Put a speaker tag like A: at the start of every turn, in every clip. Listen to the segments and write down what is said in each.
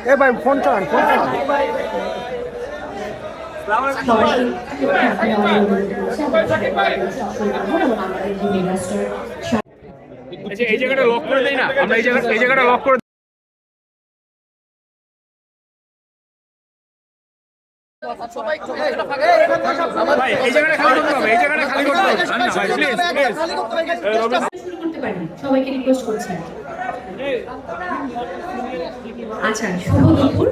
A: হ্যাঁ ভাই ফোন চালান এই জায়গাটা লক করে দেই না আমরা এই জায়গাটা লক করে ভাই এই জায়গাটা খালি করতে হবে
B: সবাইকে রিকোয়েস্ট করছি। আচ্ছা, শুভ দুপুর।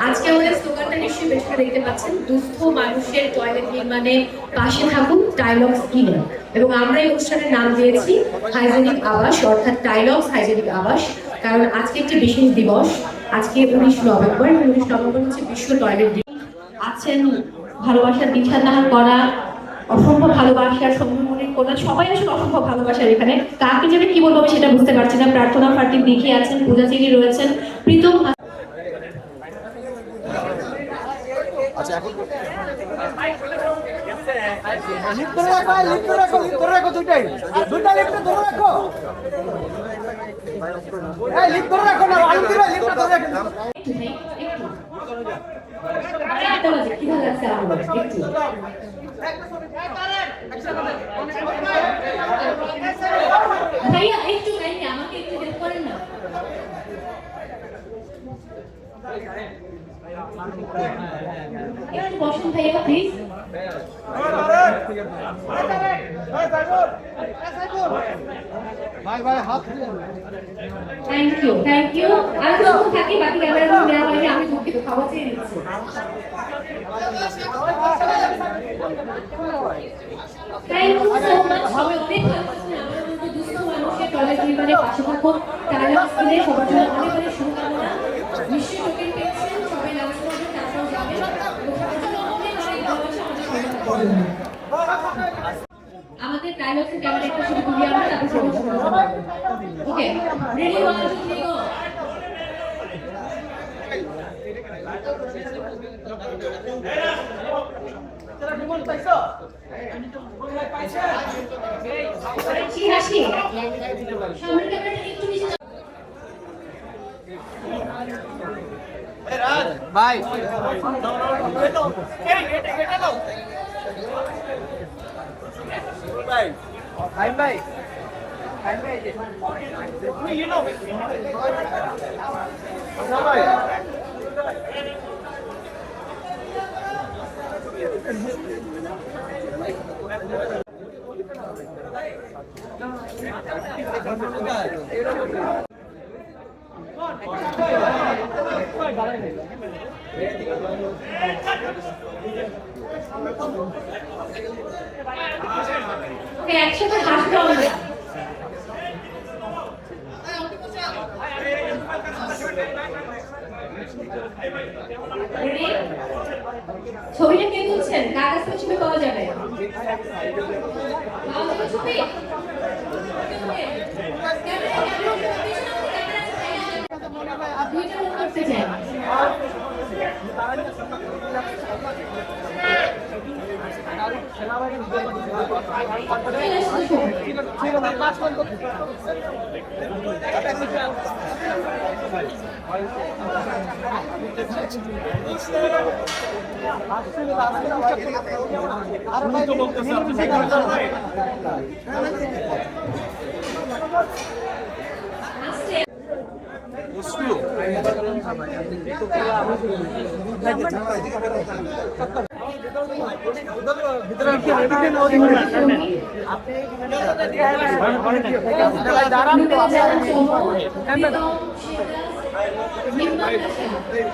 B: আজকে আমাদের স্লোগানটা নিশ্চয়ই বেশি দেখতে পাচ্ছেন, দুস্থ মানুষের টয়লেট নির্মাণে পাশে থাকুন টাইলক্স কিনে। এবং আমরা এই অনুষ্ঠানের নাম দিয়েছি হাইজেনিক আবাস, অর্থাৎ টাইলক্স হাইজেনিক আবাস। কারণ আজকে একটি বিশেষ দিবস, আজকে 19 নভেম্বর। 19 নভেম্বর হচ্ছে বিশ্ব টয়লেট দিবস। আছেন ভালোবাসার দিশাদান করা, অসম্ভব ভালোবাসার সম্মানের কোনা, সবাই আসলে অসম্ভব ভালোবাসার। এখানে কাকে যাবে কি বলবো আমি সেটা বুঝতে পারছি না। প্রার্থনা ফার্টিক দেখিয়ে আছেন, পূজাচিনী রয়েছেন, প্রীতম।
C: আচ্ছা এখন
B: ভাইয়া একটু আমাকে একটু হেল্প করেন না। একটু বসুন ভাইয়া প্লিজ। থ্যাংক ইউ আমি তো থাকি, বাকি ক্যামেরা নেওয়া হয়নি, আমি দুঃখিত, খাওয়া চেয়ে নিচ্ছি। Thank you so much. সবাই অনেক ভালোবাসেন আমার মতো দুস্থ মানুষের টয়লেট নির্মাণে পাশে থাকুন। টাইলক্স কিনে সবার জন্য অনেক অনেক শুভকামনা। নিশ্চয়ই টোকেন পেয়েছেন, সবাই লাঞ্চ করবেন, তারপর যাবেন। আমাদের টাইলক্সের ক্যামেরা একটা শুধু তুলি আমরা, তারপর সবাই শুরু করব। ওকে, রেডি 1 2 3 গো। হাসি সামনের ক্যামেরাটা একটু নিচে
C: ভাই
B: একসাথে হাসতে হবে। ছবিটা কে তুলছেন? কার কাছ থেকে ছবি পাওয়া যাবে? ছবি করতে চাই।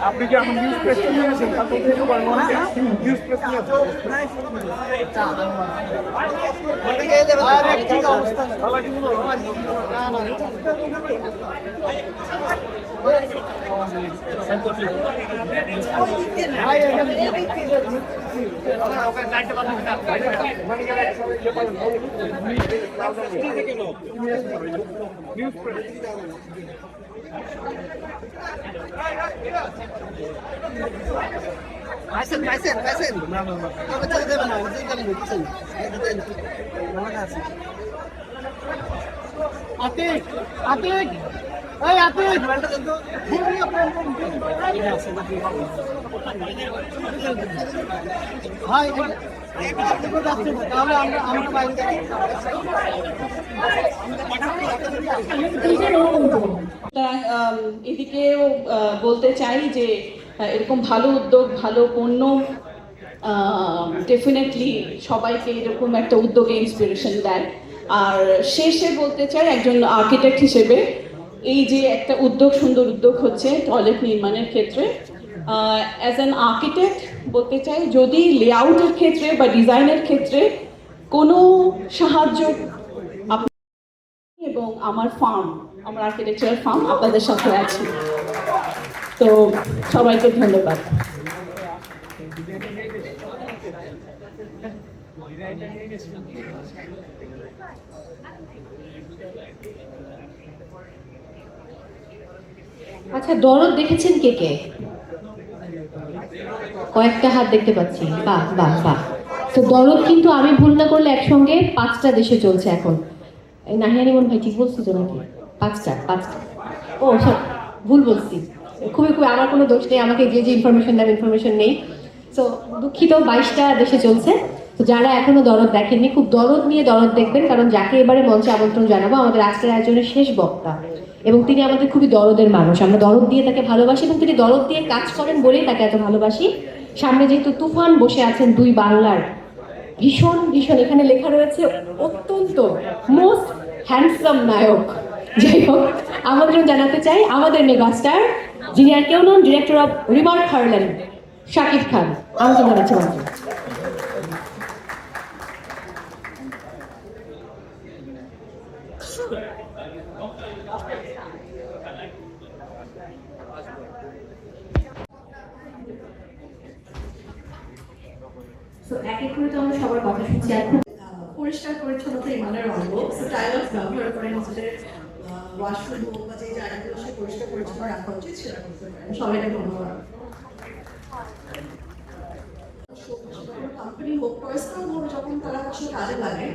A: আপনি কি এখন নিউজ প্রেস নিয়ে আসেন? তারপর কিছু বলবো না, নিউজ প্রেস নিয়ে আসেন।
D: আতিক আতিক এই আতিক ভাই তাহলে আমরা বাইরে
E: এদিকেও বলতে চাই যে এরকম ভালো উদ্যোগ ভালো পণ্য ডেফিনেটলি সবাইকে এরকম একটা উদ্যোগে ইন্সপিরেশন দেয়। আর শেষে বলতে চাই একজন আর্কিটেক্ট হিসেবে এই যে একটা উদ্যোগ সুন্দর উদ্যোগ হচ্ছে টয়লেট নির্মাণের ক্ষেত্রে, অ্যাজ অ্যান আর্কিটেক্ট বলতে চাই যদি লেআউটের ক্ষেত্রে বা ডিজাইনের ক্ষেত্রে কোনো সাহায্য এবং আমার ফার্ম আমার আর্কিটেকচারাল ফার্ম আপনাদের সাথে আছে। তো সবাইকে ধন্যবাদ।
B: আচ্ছা, দরদ দেখেছেন কে কে? কয়েকটা হাত দেখতে পাচ্ছি। বাহ বাহ বাহ। তো দরদ কিন্তু আমি ভুল না করলে একসঙ্গে 5টা দেশে চলছে এখন। নাহিয়ানি মন ভাই ঠিক বলছি তো নাকি? 5টা। ও সব ভুল বলছি। খুবই আমার কোনো দোষ নেই, আমাকে যে ইনফরমেশন দেন ইনফরমেশন নেই। তো দুঃখিত, 22টা দেশে চলছে। তো যারা এখনো দরদ দেখেননি, খুব দরদ নিয়ে দরদ দেখবেন, কারণ যাকে এবারে মঞ্চে আমন্ত্রণ জানাবো আমাদের আজকের আয়োজনের শেষ বক্তা, এবং তিনি আমাদের খুবই দরদের মানুষ। আমরা দরদ দিয়ে তাকে ভালোবাসি এবং তিনি দরদ দিয়ে কাজ করেন বলেই তাকে এত ভালোবাসি। সামনে যেহেতু তুফান বসে আছেন, দুই বাংলার ভীষণ ভীষণ, এখানে লেখা রয়েছে অত্যন্ত মোস্ট হ্যান্ডসাম নায়ক। যাই হোক, আমন্ত্রণ জানাতে চাই আমাদের মেগাস্টার, যিনি আর কেউ নন, ডিরেক্টর অফ রিমার্ক হারল্যান্ড, শাকিব খান। আমন্ত্রণ জানাচ্ছি মঞ্চে। এক এক করে তো আমরা সবার কথা শুনছি। এখন
F: পরিষ্কার পরিচ্ছন্নতা ইমানের অঙ্গ। টাইলস ব্যবহার করে নিজেদের ওয়াশরুম হোক বা যে জায়গাগুলো সে পরিষ্কার পরিচ্ছন্ন রাখা উচিত সেটা করতে পারে। সবাইকে ধন্যবাদ। কোম্পানি হোক পার্সোনাল হোক, যখন তারা আসলে কাজে লাগে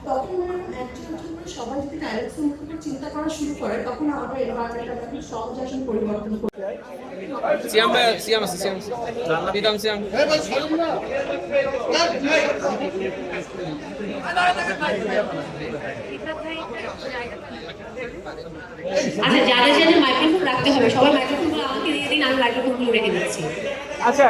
F: তখন একজন সবাই যদি টাইলসের মধ্যে চিন্তা করা শুরু করে তখন আমাদের এনভায়রনমেন্টটা খুব সহজ আসলে পরিবর্তন করতে হয়।
A: Siam. Bidang siam.
B: আচ্ছা, যাদের মাইক্রোফোন রাখতে হবে সবাই মাইক্রোফোনগুলো আমাকে দিয়ে দিন, আমি মাইক্রোফোনগুলো রেখে দিচ্ছি।
A: আচ্ছা,